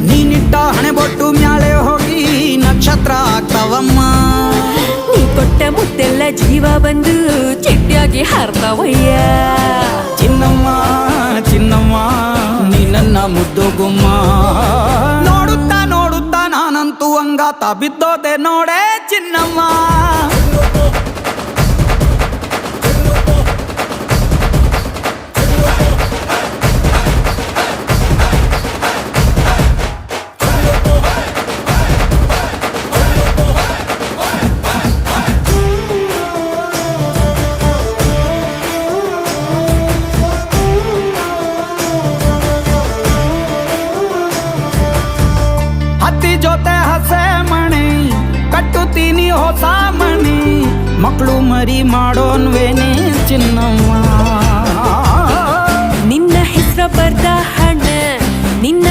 ನೀನಿಟ್ಟ ಹಣೆ ಬೊಟ್ಟು ಮ್ಯಾಳೆ ಹೋಗಿ ನಕ್ಷತ್ರ ಆಗ್ತಾವಮ್ಮ. ನೀ ಕೊಟ್ಟ ಮುತ್ತೆಲ್ಲ ಜೀವ ಬಂದು ಚಿಟ್ಟಿಯಾಗಿ ಹಾರ್ತಾವಯ್ಯ. ಚಿನ್ನಮ್ಮ ಚಿನ್ನಮ್ಮ ನೀ ನನ್ನ ಮುದ್ದು ಗುಮ್ಮ. ನೋಡುತ್ತಾ ನೋಡುತ್ತಾ ನಾನಂತೂ ಅಂಗಾತ ಬಿದ್ದೋದೆ ನೋಡೆ ಚಿನ್ನಮ್ಮ. ಹತ್ತಿ ಜೊತೆ ಹಸೆ ಮಣಿ ಕಟ್ಟುತ್ತೀನಿ ಹೊಸ ಮಣಿ. ಮಕ್ಕಳು ಮರಿ ಮಾಡೋನ್ವೇನೆ ಚಿನ್ನಮ್ಮ. ನಿನ್ನ ಹೆಸರು ಬರ್ದ ಹಣ ನಿನ್ನ